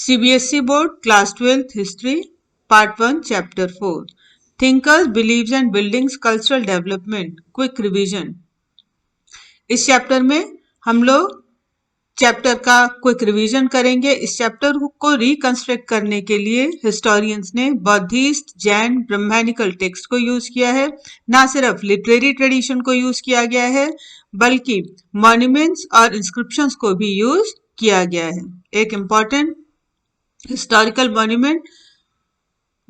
CBSE Board Class 12th History Part 1 Chapter 4 Thinkers, Beliefs and Buildings Cultural Development Quick Revision। इस chapter में हम लोग chapter का quick revision करेंगे। इस चैप्टर को रिकंस्ट्रक्ट करने के लिए हिस्टोरियंस ने बौद्धिस्ट, जैन, ब्रह्मैनिकल टेक्स्ट को यूज किया है। ना सिर्फ लिटरेरी ट्रेडिशन को यूज किया गया है बल्कि मॉन्यूमेंट्स और इंस्क्रिप्शंस को भी यूज किया गया है। एक इम्पॉर्टेंट हिस्टोरिकल मॉन्यूमेंट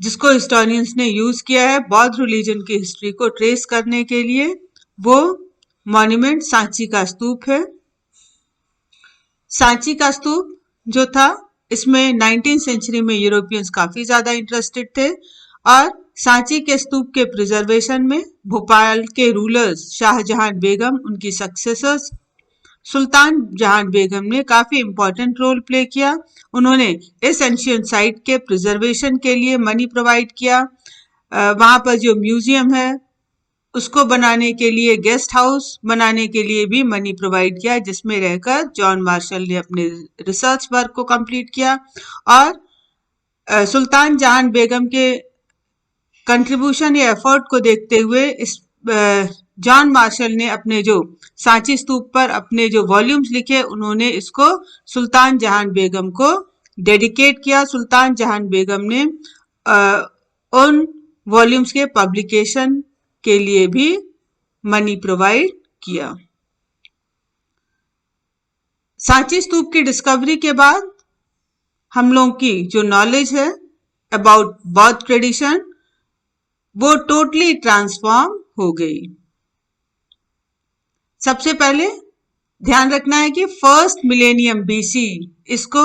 जिसको हिस्टोरियंस ने यूज किया है बौद्ध रिलीजन की हिस्ट्री को ट्रेस करने के लिए, वो मॉन्यूमेंट सांची का स्तूप है। सांची का स्तूप जो था इसमें 19th सेंचुरी में यूरोपियंस काफी ज्यादा इंटरेस्टेड थे और सांची के स्तूप के प्रिजर्वेशन में भोपाल के रूलर्स शाहजहां बेगम, उनकी सक्सेसर्स सुल्तान जहां बेगम ने काफी इंपॉर्टेंट रोल प्ले किया। उन्होंने इस एंशिएंट साइट के प्रिजर्वेशन के लिए मनी प्रोवाइड किया। वहां पर जो म्यूजियम है उसको बनाने के लिए, गेस्ट हाउस बनाने के लिए भी मनी प्रोवाइड किया, जिसमें रहकर जॉन मार्शल ने अपने रिसर्च वर्क को कंप्लीट किया। और सुल्तान जहां बेगम के कंट्रीब्यूशन या एफर्ट को देखते हुए इस जॉन मार्शल ने अपने जो सांची स्तूप पर अपने जो वॉल्यूम्स लिखे, उन्होंने इसको सुल्तान जहां बेगम को डेडिकेट किया। सुल्तान जहां बेगम ने उन वॉल्यूम्स के पब्लिकेशन के लिए भी मनी प्रोवाइड किया। सांची स्तूप की डिस्कवरी के बाद हम लोगों की जो नॉलेज है अबाउट बौद्ध ट्रेडिशन वो टोटली ट्रांसफॉर्म हो गई। सबसे पहले ध्यान रखना है कि फर्स्ट मिलेनियम बीसी इसको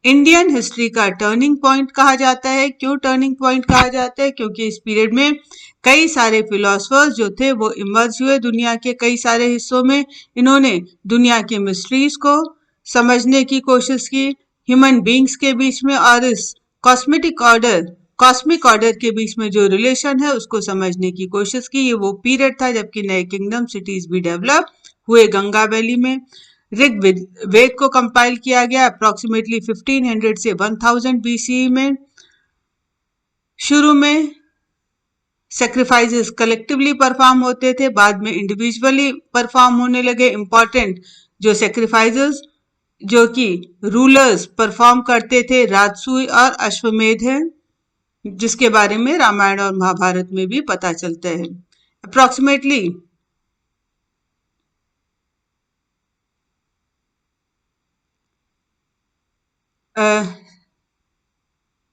इंडियन हिस्ट्री का टर्निंग पॉइंट कहा जाता है। क्यों टर्निंग पॉइंट कहा जाता है? क्योंकि इस पीरियड में कई सारे फिलोसफर्स जो थे वो इमर्ज हुए दुनिया के कई सारे हिस्सों में। इन्होंने दुनिया के मिस्ट्रीज को समझने की कोशिश की, ह्यूमन बींग्स के बीच में और इस कॉस्मिक ऑर्डर के बीच में जो रिलेशन है उसको समझने की कोशिश की। ये वो पीरियड था जबकि नए किंगडम सिटीज भी डेवलप हुए। गंगा वैली में ऋग वेद को कंपाइल किया गया अप्रोक्सीमेटली 1500 से 1000 बीसी में। शुरू में सैक्रिफाइसेस कलेक्टिवली परफॉर्म होते थे, बाद में इंडिविजुअली परफॉर्म होने लगे। इंपॉर्टेंट जो सैक्रिफाइसेस जो कि रूलर्स परफॉर्म करते थे राजसूय और अश्वमेध है, जिसके बारे में रामायण और महाभारत में भी पता चलता है। अप्रोक्सीमेटली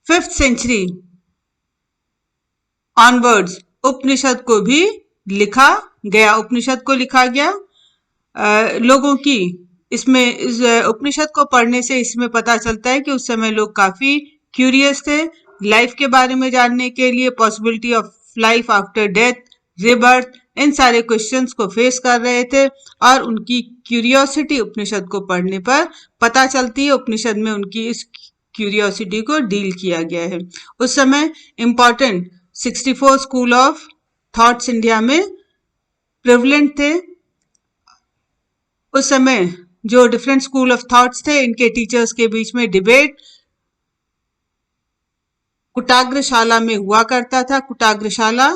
5th सेंचुरी ऑनवर्ड्स उपनिषद को भी लिखा गया। उपनिषद को लिखा गया लोगों की इसमें इस उपनिषद को पढ़ने से इसमें पता चलता है कि उस समय लोग काफी क्यूरियस थे लाइफ के बारे में जानने के लिए। Possibility of life after death, rebirth, इन सारे क्वेश्चंस को फेस कर रहे थे और उनकी क्यूरियोसिटी उपनिषद को पढ़ने पर पता चलती है। उपनिषद में उनकी इस क्यूरियोसिटी को डील किया गया है। उस समय important 64 school of thoughts India में प्रिवलेंट थे। उस समय जो डिफरेंट स्कूल ऑफ थॉट्स थे इनके टीचर्स के बीच में डिबेट कुटाग्रशाला में हुआ करता था। कुटाग्रशाला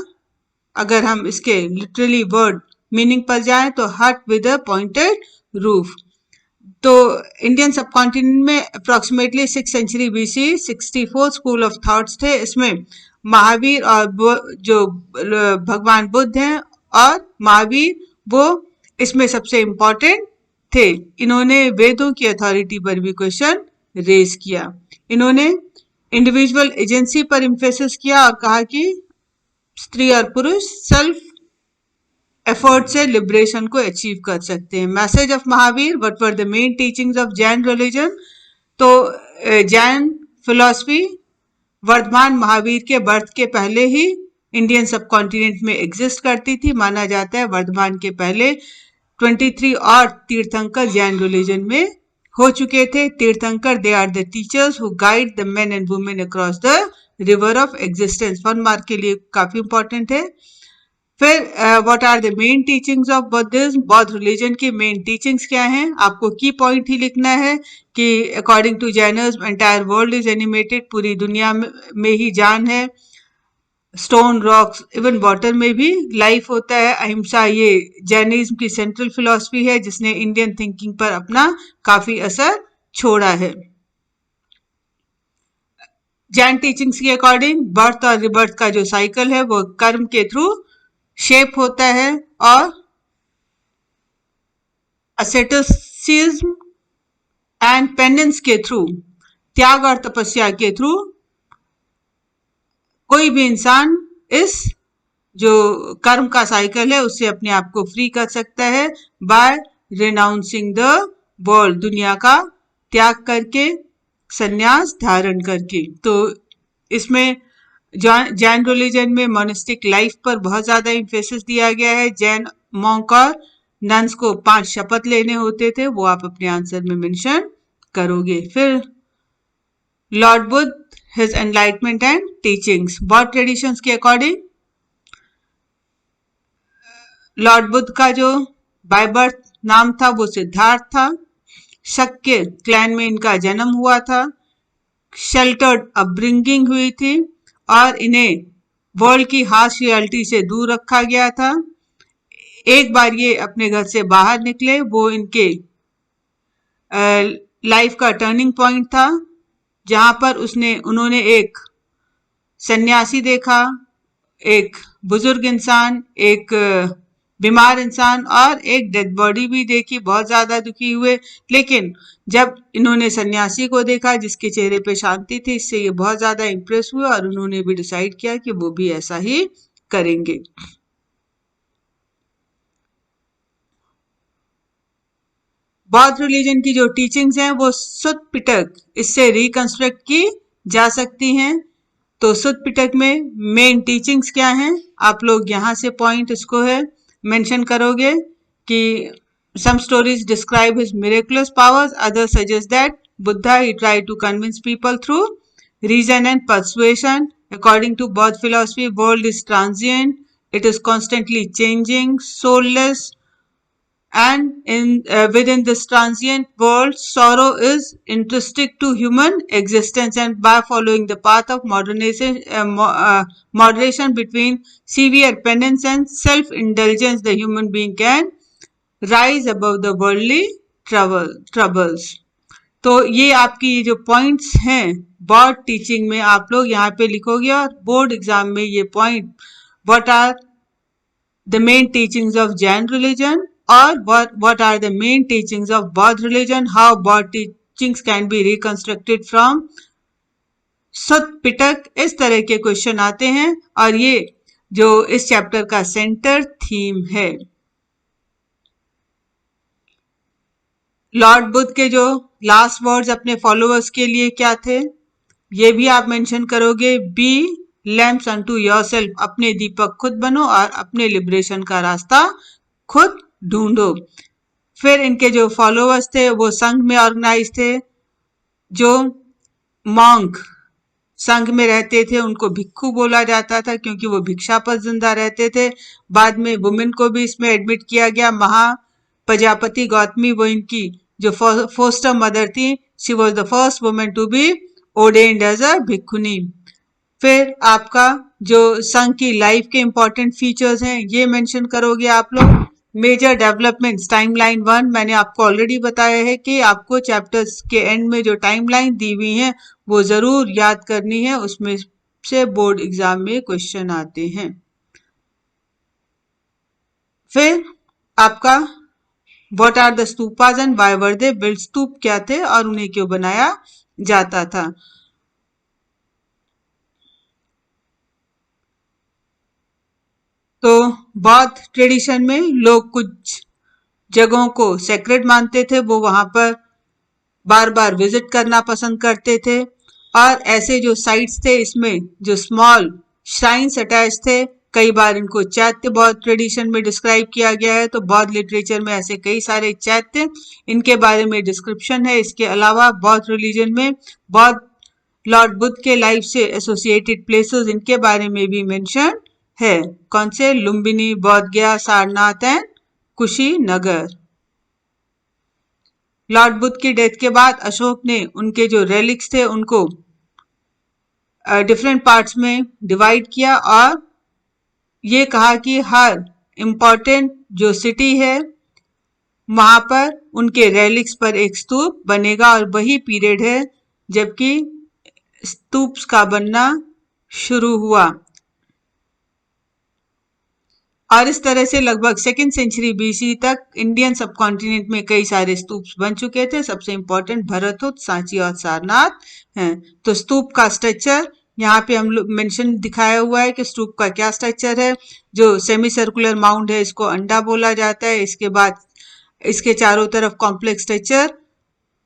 अगर हम इसके लिटरली वर्ड मीनिंग पर जाएं तो hut with a pointed roof. तो इंडियन सबकॉन्टिनेंट में approximately 6th century BC 64 school of thoughts थे। इसमें महावीर और जो भगवान बुद्ध हैं और महावीर वो इसमें सबसे इंपॉर्टेंट थे। इन्होंने वेदों की अथॉरिटी पर भी क्वेश्चन रेज किया। इन्होंने इंडिविजुअल एजेंसी पर एम्फेसिस किया और कहा कि स्त्री और पुरुष सेल्फ एफर्ट से लिबरेशन को अचीव कर सकते हैं। Message of Mahavir, what were the main teachings of Jain religion? तो जैन फिलॉसफी वर्धमान महावीर के बर्थ के पहले ही इंडियन सबकॉन्टिनेंट में एग्जिस्ट करती थी। माना जाता है वर्धमान के पहले 23 और तीर्थंकर जैन रिलीजन में हो चुके थे। Tirthankar they are the teachers who guide the men and women across the river of existence. 1 mark के लिए काफी इंपॉर्टेंट है। फिर what are the main teachings of Buddhism, बौद्ध रिलीजन की मेन टीचिंग्स क्या हैं, आपको की पॉइंट ही लिखना है कि according to Jainism entire world is animated, पूरी दुनिया में ही जान है, स्टोन रॉक्स इवन वाटर में भी लाइफ होता है, अहिंसा ये जैनिज्म की सेंट्रल फिलॉसफी है जिसने इंडियन थिंकिंग पर अपना काफी असर छोड़ा है। जैन टीचिंग्स के अकॉर्डिंग बर्थ और रिबर्थ का जो साइकिल है वो कर्म के थ्रू शेप होता है और asceticism एंड पेनेंस के थ्रू, त्याग और तपस्या के थ्रू कोई भी इंसान इस जो कर्म का साइकिल है उससे अपने आप को फ्री कर सकता है बाय रिनाउंसिंग द वर्ल्ड, दुनिया का त्याग करके, संन्यास धारण करके। तो इसमें जैन रिलीजन में मोनिस्टिक लाइफ पर बहुत ज्यादा इम्फेसिस दिया गया है। जैन मॉन्क और नन्स को 5 शपथ लेने होते थे, वो आप अपने आंसर में मेंशन करोगे। फिर Lord Buddha, his enlightenment and teachings, बौद्ध ट्रेडिशंस के अकॉर्डिंग लॉर्ड बुद्ध का जो बाय बर्थ नाम था वो सिद्धार्थ था, शक्य क्लैन में इनका जन्म हुआ था, शेल्टर्ड अपब्रिंगिंग हुई थी और इन्हें वर्ल्ड की हार्श रियलिटी से दूर रखा गया था। एक बार ये अपने घर से बाहर निकले, वो इनके लाइफ का टर्निंग पॉइंट था जहां पर उन्होंने एक सन्यासी देखा, एक बुजुर्ग इंसान, एक बीमार इंसान और एक डेड बॉडी भी देखी, बहुत ज्यादा दुखी हुए। लेकिन जब इन्होंने सन्यासी को देखा जिसके चेहरे पे शांति थी, इससे ये बहुत ज्यादा इंप्रेस हुए और उन्होंने भी डिसाइड किया कि वो भी ऐसा ही करेंगे। बौद्ध रिलीजन की जो टीचिंग्स हैं वो सुत्त पिटक इससे रिकंस्ट्रक्ट की जा सकती हैं। तो सुत्त पिटक में मेन टीचिंग्स क्या हैं, आप लोग यहाँ से पॉइंट इसको है मेंशन करोगे कि some stories describe his miraculous powers, others suggest that Buddha he tried to convince people through reason and persuasion. According to Buddha philosophy, world is transient, it is constantly changing, soulless, and within this transient world, sorrow is intrinsic to human existence, and by following the path of moderation between severe penance and self-indulgence, the human being can rise above the worldly troubles. तो ये आपकी जो points हैं बौद्ध teaching में आप लोग यहाँ पे लिखोगे और बोर्ड एग्जाम में ये point what are the main teachings of Jain religion और what are the main teachings of Buddha religion, how Buddha teachings can be reconstructed from सुत्त पिटक, इस तरह के क्वेश्चन आते हैं और ये जो इस चैप्टर का सेंटर थीम है। लॉर्ड बुद्ध के जो लास्ट वर्ड्स अपने फॉलोअर्स के लिए क्या थे ये भी आप मेंशन करोगे, बी लैम्प्स अनटू योरसेल्फ, अपने दीपक खुद बनो और अपने लिबरेशन का रास्ता खुद ढूंढो। फिर इनके जो फॉलोअर्स थे वो संघ में ऑर्गेनाइज थे, जो मॉन्क संघ में रहते थे उनको भिक्खु बोला जाता था क्योंकि वो भिक्षा पर जिंदा रहते थे। बाद में वुमेन को भी इसमें एडमिट किया गया। प्रजापति गौतमी वो इनकी जो फोस्टर मदर थी, she was the first women to be ordained as a bhikkhuni. फिर आपका जो संघ की लाइफ के इंपॉर्टेंट फीचर्स हैं ये मेंशन करोगे आप लोग। मेजर डेवलपमेंट्स टाइमलाइन 1 मैंने आपको ऑलरेडी बताया है कि आपको चैप्टर्स के एंड में जो टाइमलाइन दी हुई है वो जरूर याद करनी है, उसमें से बोर्ड एग्जाम में क्वेश्चन आते हैं। फिर आपका what are the stupas and why were they built, stupa क्या थे और उन्हें क्यों बनाया जाता था। तो बौद्ध ट्रेडिशन में लोग कुछ जगहों को सेक्रेड मानते थे, वो वहां पर बार बार विजिट करना पसंद करते थे और ऐसे जो साइट्स थे इसमें जो स्मॉल श्राइन्स अटैच थे, कई बार इनको चैत्य बौद्ध ट्रेडिशन में डिस्क्राइब किया गया है। तो बौद्ध लिटरेचर में ऐसे कई सारे चैत्य, इनके बारे में डिस्क्रिप्शन है। इसके अलावा बौद्ध रिलीजन में बौद्ध लॉर्ड बुद्ध के लाइफ से एसोसिएटेड प्लेसेस, इनके बारे में भी मेंशन है। कौन से? लुम्बिनी, बोधगया, सारनाथ एंड कुशीनगर। लॉर्ड बुद्ध की डेथ के बाद अशोक ने उनके जो रेलिक्स थे उनको डिफरेंट पार्ट्स में डिवाइड किया और ये कहा कि हर इम्पोर्टेंट जो सिटी है वहां पर उनके रेलिक्स पर एक स्तूप बनेगा और वही पीरियड है जबकि स्तूप्स का बनना शुरू हुआ। और इस तरह से लगभग 2nd सेंचुरी बीसी तक इंडियन सब कॉन्टिनेंट में कई सारे स्तूप्स बन चुके थे। सबसे इंपॉर्टेंट भरतपुर, सांची और सारनाथ हैं। तो स्तूप का स्ट्रक्चर यहाँ पे हम लोग मेंशन दिखाया हुआ है कि स्तूप का क्या स्ट्रक्चर है। जो सेमी सर्कुलर माउंड है इसको अंडा बोला जाता है। इसके बाद इसके चारों तरफ कॉम्प्लेक्स स्ट्रक्चर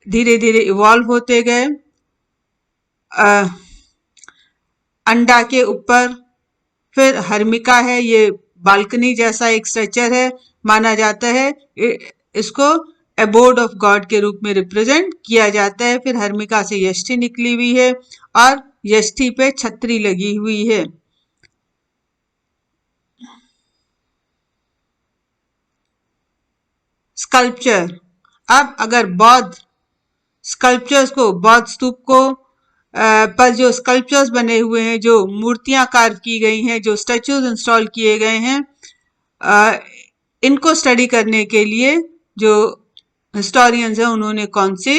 धीरे धीरे इवॉल्व होते गए। अंडा के ऊपर फिर हर्मिका है, ये बालकनी जैसा एक स्ट्रक्चर है, माना जाता है इसको एबोर्ड ऑफ गॉड के रूप में रिप्रेजेंट किया जाता है। फिर हर्मिका से यष्टि निकली हुई है और यष्टि पे छतरी लगी हुई है। स्कल्पचर, अब अगर बौद्ध स्कल्पचर्स को, बौद्ध स्तूप को पर जो स्कल्पचर्स बने हुए हैं, जो मूर्तियां कार्व की गई हैं, जो स्टैचूज इंस्टॉल किए गए हैं, इनको स्टडी करने के लिए जो हिस्टोरियंस हैं उन्होंने कौन सी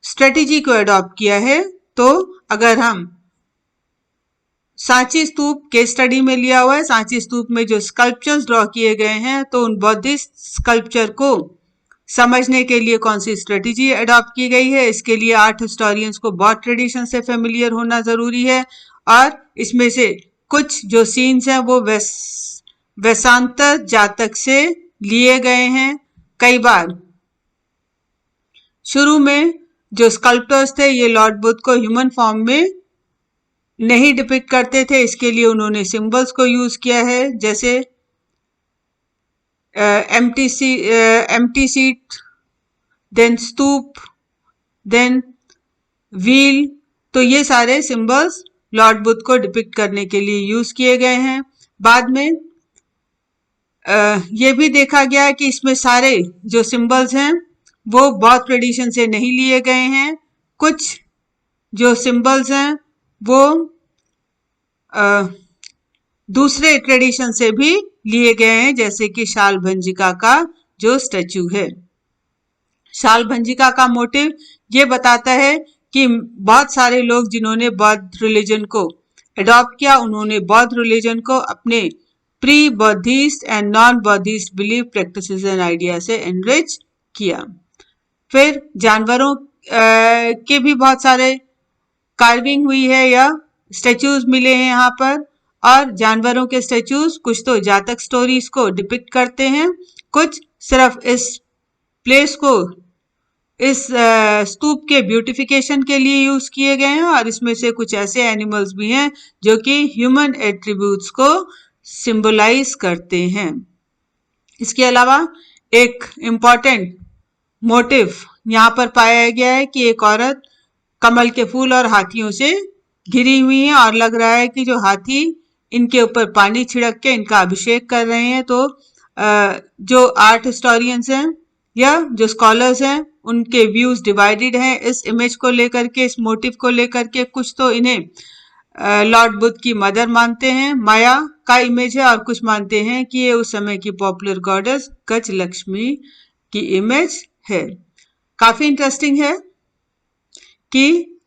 स्ट्रेटेजी को अडॉप्ट किया है? तो अगर हम सांची स्तूप के स्टडी में लिया हुआ है, सांची स्तूप में जो स्कल्पचर्स ड्रॉ किए गए हैं, तो उन बौद्धिस्ट स्कल्पचर को समझने के लिए कौन सी स्ट्रेटेजी अडॉप्ट की गई है? इसके लिए आर्ट हिस्टोरियंस को बौद्ध ट्रेडिशन से फेमिलियर होना जरूरी है और इसमें से कुछ जो सीन्स हैं वो वेशांतर जातक से लिए गए हैं। कई बार शुरू में जो स्कल्पटर्स थे ये लॉर्ड बुद्ध को ह्यूमन फॉर्म में नहीं डिपिक्ट करते थे, इसके लिए उन्होंने सिंबल्स को यूज किया है, जैसे एम्प्टी सीट, देन स्तूप, देन व्हील। तो ये सारे सिंबल्स लॉर्ड बुद्ध को डिपिक्ट करने के लिए यूज किए गए हैं। बाद में ये भी देखा गया कि इसमें सारे जो सिंबल्स हैं वो बौद्ध ट्रेडिशन से नहीं लिए गए हैं। कुछ जो सिंबल्स हैं वो दूसरे ट्रेडिशन से भी लिए गए हैं, जैसे कि शाल भंजिका का जो स्टैचू है। शाल भंजिका का मोटिव ये बताता है कि बहुत सारे लोग जिन्होंने बौद्ध रिलीजन को अडॉप्ट किया, उन्होंने बौद्ध रिलीजन को अपने pre Buddhist and non Buddhist belief practices and idea से एनरिच किया। फिर जानवरों के भी बहुत सारे कार्विंग हुई है या स्टेचूज मिले हैं यहाँ पर, और जानवरों के स्टेचूज कुछ तो जातक स्टोरीज को डिपिक्ट करते हैं, कुछ सिर्फ इस प्लेस को, इस स्तूप के ब्यूटिफिकेशन के लिए यूज किए गए हैं। और इसमें से कुछ ऐसे एनिमल्स भी हैं जो कि ह्यूमन एट्रीब्यूट्स को सिंबलाइज करते हैं। इसके अलावा एक इम्पॉर्टेंट मोटिव यहाँ पर पाया गया है कि एक औरत कमल के फूल और हाथियों से घिरी हुई है और लग रहा है कि जो हाथी इनके ऊपर पानी छिड़क के इनका अभिषेक कर रहे हैं। तो जो आर्ट हिस्टोरियंस हैं या जो स्कॉलर्स हैं उनके व्यूज डिवाइडेड हैं इस इमेज को लेकर के, इस मोटिव को लेकर के। कुछ तो इन्हें लॉर्ड बुद्ध की मदर मानते हैं, माया का इमेज है, और कुछ मानते हैं कि ये उस समय की पॉपुलर गॉडेस गज लक्ष्मी की इमेज है। काफी इंटरेस्टिंग है कि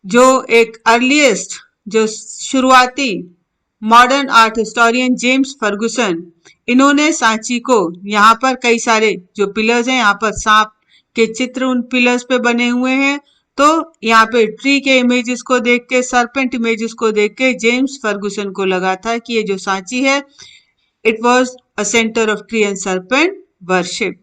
जो एक अर्लीस्ट, जो शुरुआती modern art historian James Ferguson, इन्होंने सांची को, यहाँ पर कई सारे जो पिलर्स हैं, यहाँ पर सांप के चित्र उन पिलर्स पे बने हुए हैं। तो यहाँ पे ट्री के इमेजेस को देख के, सरपेंट इमेजेस को देख के जेम्स फर्गुसन को लगा था कि ये जो सांची है it was a centre of tree and serpent worship.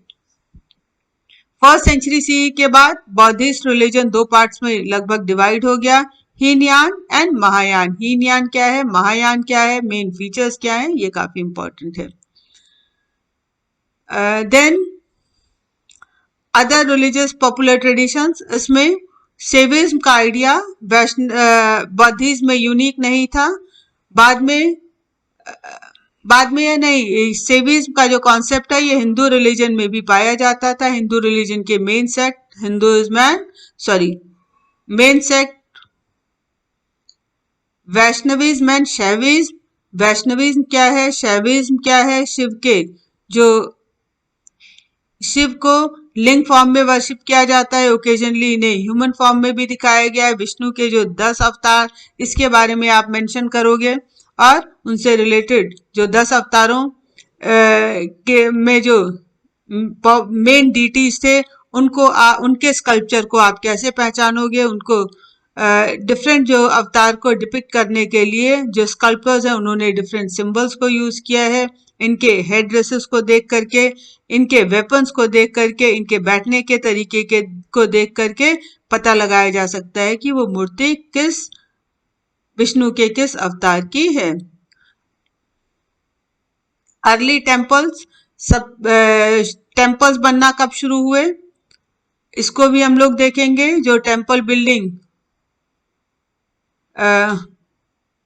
1st century C के बाद बौद्धिस्ट रिलीजन दो पार्ट्स में लगभग डिवाइड हो गया, हीनयान एंड महायान। हीनयान क्या है, महायान क्या है, मेन फीचर्स क्या है, ये काफी इंपॉर्टेंट है। Then other religious popular traditions, इसमें सेविज्म का आइडिया बौद्धिज्म में यूनिक नहीं था। बाद में बाद में ये नहीं, सेविज्म का जो कॉन्सेप्ट है ये हिंदू रिलीजन में भी पाया जाता था। हिंदू रिलीजन के main sect Hinduism and main sect Vaishnavism and Shaivism. Vaishnavism क्या है, शैविज्म क्या है? शिव को लिंग फॉर्म में वर्शिप किया जाता है, ओकेजनली इन्हें ह्यूमन फॉर्म में भी दिखाया गया है। विष्णु के जो 10 अवतार, इसके बारे में आप मेंशन करोगे, और उनसे रिलेटेड जो 10 अवतारों के में जो मेन डीटीज थे, उनके स्कल्पचर को आप कैसे पहचानोगे? उनको डिफरेंट जो अवतार को डिपिक्ट करने के लिए जो स्कल्पचर्स हैं, उन्होंने डिफरेंट सिंबल्स को यूज किया है। इनके हेड ड्रेसेस को देख करके, इनके वेपन्स को देख करके, इनके बैठने के तरीके को देख करके पता लगाया जा सकता है कि वो मूर्ति विष्णु के किस अवतार की है। अर्ली टेम्पल्स बनना कब शुरू हुए, इसको भी हम लोग देखेंगे। जो टेम्पल बिल्डिंग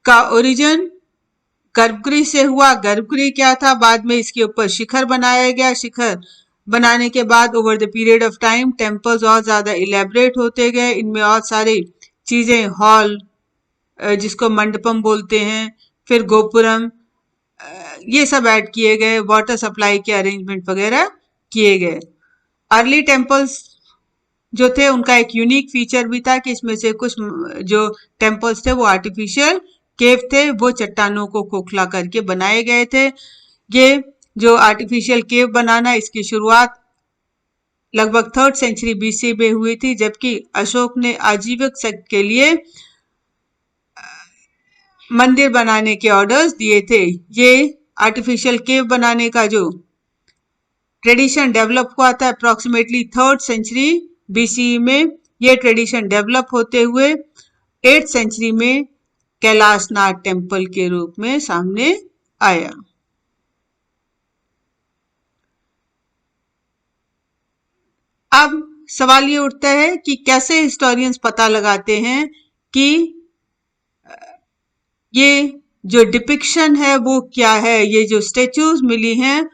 का ओरिजिन गर्भगृह से हुआ। गर्भगृह क्या था? बाद में इसके ऊपर शिखर बनाया गया। शिखर बनाने के बाद over the period of time temples और ज्यादा इलेबरेट होते गए। इनमें और सारी चीजें, हॉल जिसको मंडपम बोलते हैं, फिर गोपुरम, ये सब ऐड किए गए। वाटर सप्लाई के अरेंजमेंट वगैरह किए गए। अर्ली टेम्पल्स जो थे, उनका एक यूनिक फीचर भी था कि इसमें से कुछ जो टेम्पल्स थे वो आर्टिफिशियल केव थे, वो चट्टानों को खोखला करके बनाए गए थे। ये जो आर्टिफिशियल केव बनाना, इसकी शुरुआत लगभग 3rd सेंचुरी BC में हुई थी, जबकि अशोक ने आजीविका के लिए मंदिर बनाने के ऑर्डर्स दिए थे। ये आर्टिफिशियल केव बनाने का जो ट्रेडिशन डेवलप हुआ था अप्रोक्सीमेटली 3rd सेंचुरी BC में। ये ट्रेडिशन डेवलप होते हुए 8th सेंचुरी में कैलाशनाथ टेम्पल के रूप में सामने आया। अब सवाल ये उठता है कि कैसे हिस्टोरियंस पता लगाते हैं कि ये जो डिपिक्शन है वो क्या है, ये जो स्टेच्यूज मिली हैं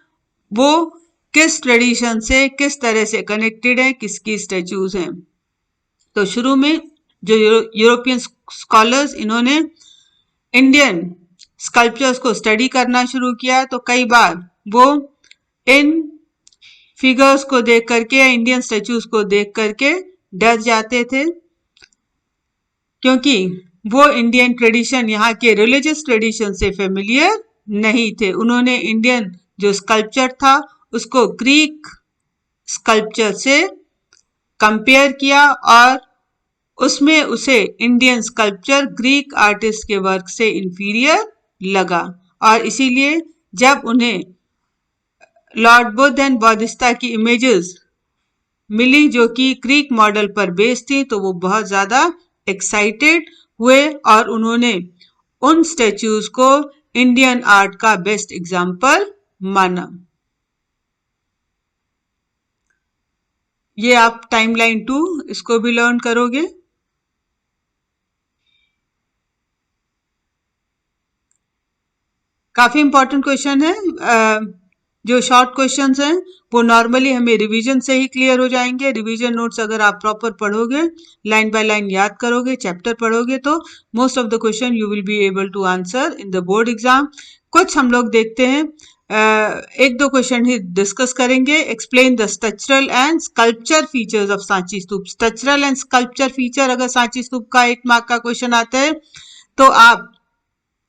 वो किस ट्रेडिशन से, किस तरह से कनेक्टेड है, किसकी स्टेच्यूज हैं। तो शुरू में जो यूरोपियन स्कॉलर्स, इन्होंने इंडियन स्कल्पचर्स को स्टडी करना शुरू किया, तो कई बार वो इन फिगर्स को देख करके, इंडियन स्टेच्यूज को देख करके डर जाते थे, क्योंकि वो इंडियन ट्रेडिशन, यहाँ के रिलीजियस ट्रेडिशन से फेमिलियर नहीं थे। उन्होंने इंडियन जो स्कल्पचर था उसको ग्रीक स्कल्पचर से कंपेयर किया, और उसमें उसे इंडियन स्कल्पचर ग्रीक आर्टिस्ट के वर्क से इंफीरियर लगा। और इसीलिए जब उन्हें लॉर्ड बुद्ध एंड बौद्धिस्ता की इमेजेस मिली जो कि ग्रीक मॉडल पर बेस्ड थी, तो वो बहुत ज्यादा एक्साइटेड हुए और उन्होंने उन स्टैच्यूज को इंडियन आर्ट का बेस्ट एग्जाम्पल माना। ये आप टाइमलाइन 2 इसको भी लर्न करोगे। काफी इंपॉर्टेंट क्वेश्चन है। जो शॉर्ट क्वेश्चंस हैं वो नॉर्मली हमें रिवीजन से ही क्लियर हो जाएंगे। रिवीजन नोट्स अगर आप प्रॉपर पढ़ोगे, लाइन बाय लाइन याद करोगे, चैप्टर पढ़ोगे, तो most of the question you will be able to answer in the board exam. कुछ हम लोग देखते हैं, एक दो क्वेश्चन ही डिस्कस करेंगे। Explain the structural and sculpture features of Sanchi stupa. Structural and sculpture feature अगर सांची स्तूप का 8 मार्क का क्वेश्चन आता है तो आप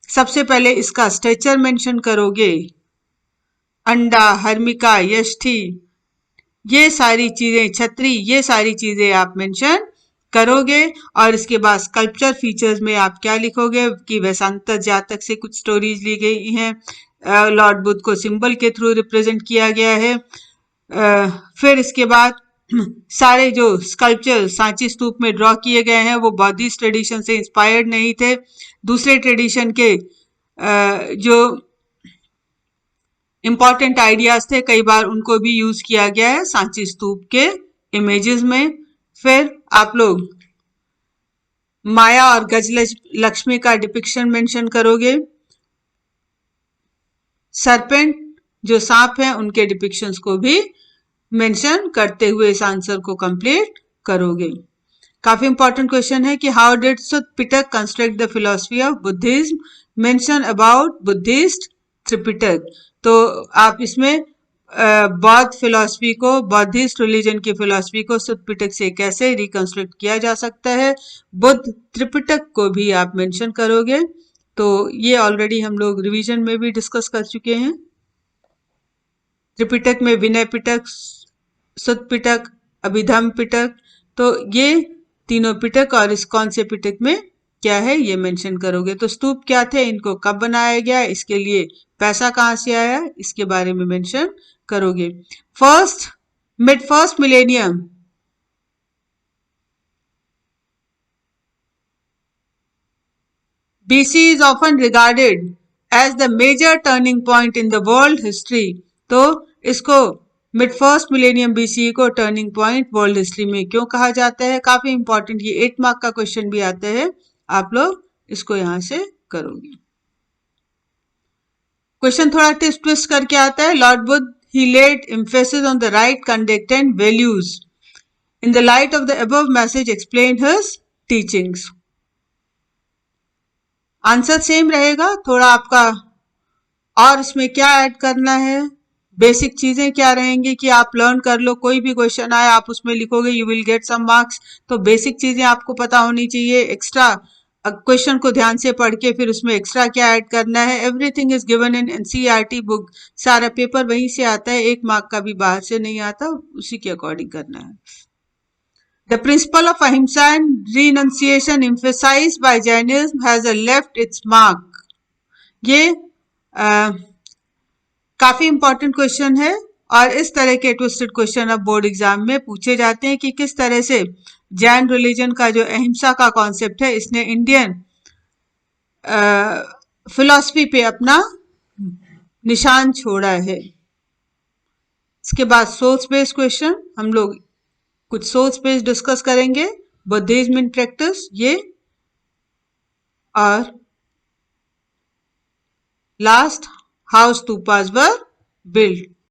सबसे पहले इसका स्ट्रक्चर मेंशन करोगे। अंडा, हर्मिका, यष्टि, ये सारी चीजें, छतरी, ये सारी चीजें आप मेंशन करोगे। और इसके बाद स्कल्पचर फीचर्स में आप क्या लिखोगे कि वैशांतर जातक से कुछ स्टोरीज ली गई हैं, लॉर्ड बुद्ध को सिंबल के थ्रू रिप्रेजेंट किया गया है। फिर इसके बाद सारे जो स्कल्पचर सांची स्तूप में ड्रॉ किए गए हैं वो बौद्धिस्ट ट्रेडिशन से इंस्पायर्ड नहीं थे, दूसरे ट्रेडिशन के जो इंपॉर्टेंट आइडियाज थे कई बार उनको भी यूज किया गया है सांची स्तूप के इमेजेस में। फिर आप लोग माया और गजलक्ष्मी का डिपिक्शन मेंशन करोगे। सरपेंट जो सांप हैं उनके डिपिक्शंस को भी मेंशन करते हुए इस आंसर को कंप्लीट करोगे। काफी इंपॉर्टेंट क्वेश्चन है कि how did Sutta Pitaka construct the philosophy of Buddhism, mention about Buddhist Tripitaka. तो आप इसमें बौद्ध फिलॉसफी को, बौद्धिस्ट रिलीजन की फिलॉसफी को सुत पिटक से कैसे रिकंस्ट्रक्ट किया जा सकता है, बुद्ध त्रिपिटक को भी आप मेंशन करोगे। तो ये ऑलरेडी हम लोग रिवीजन में भी डिस्कस कर चुके हैं। त्रिपिटक में विनय पिटक, सुत पिटक, अभिधम पिटक, तो ये तीनों पिटक और इस कौन से पिटक में क्या है ये मेंशन करोगे। तो स्तूप क्या थे, इनको कब बनाया गया, इसके लिए पैसा कहाँ से आया, इसके बारे में मेंशन करोगे। Mid first millennium BC is often regarded as the major turning point in the world history। तो इसको मिड फर्स्ट मिलेनियम BCE को टर्निंग पॉइंट वर्ल्ड हिस्ट्री में क्यों कहा जाता है, काफी इंपॉर्टेंट, ये 8 मार्क का क्वेश्चन भी आता है, आप लोग इसको यहां से करोगे। क्वेश्चन थोड़ा ट्विस्ट करके आता है। Lord Buddha he laid emphasis on the right conduct and values. In the light of the above message explained his teachings। Answer same रहेगा, थोड़ा आपका और इसमें क्या ऐड करना है, बेसिक चीजें क्या रहेंगी कि आप लर्न कर लो, कोई भी क्वेश्चन आए आप उसमें लिखोगे, you will get some marks. तो बेसिक चीजें आपको पता होनी चाहिए, एक्स्ट्रा क्वेश्चन को ध्यान से पढ़ के फिर उसमें एक्स्ट्रा क्या ऐड करना है। Everything is given in NCERT book, सारा पेपर वहीं से आता है, 1 मार्क का भी बाहर से नहीं आता, उसी के अकॉर्डिंग करना है। The principle of ahimsa and renunciation emphasized by Jainism has left its mark। ये काफी इंपॉर्टेंट क्वेश्चन है और इस तरह के ट्विस्टेड क्वेश्चन अब बोर्ड एग्जाम में पूछे जाते हैं कि किस तरह से जैन रिलीजन का जो अहिंसा का कॉन्सेप्ट है इसने इंडियन फिलॉसफी पे अपना निशान छोड़ा है। इसके बाद सोर्स बेस्ड क्वेश्चन, हम लोग कुछ सोर्स बेस्ड डिस्कस करेंगे, बुद्धिज्म इन प्रैक्टिस ये, और last how stupas were build.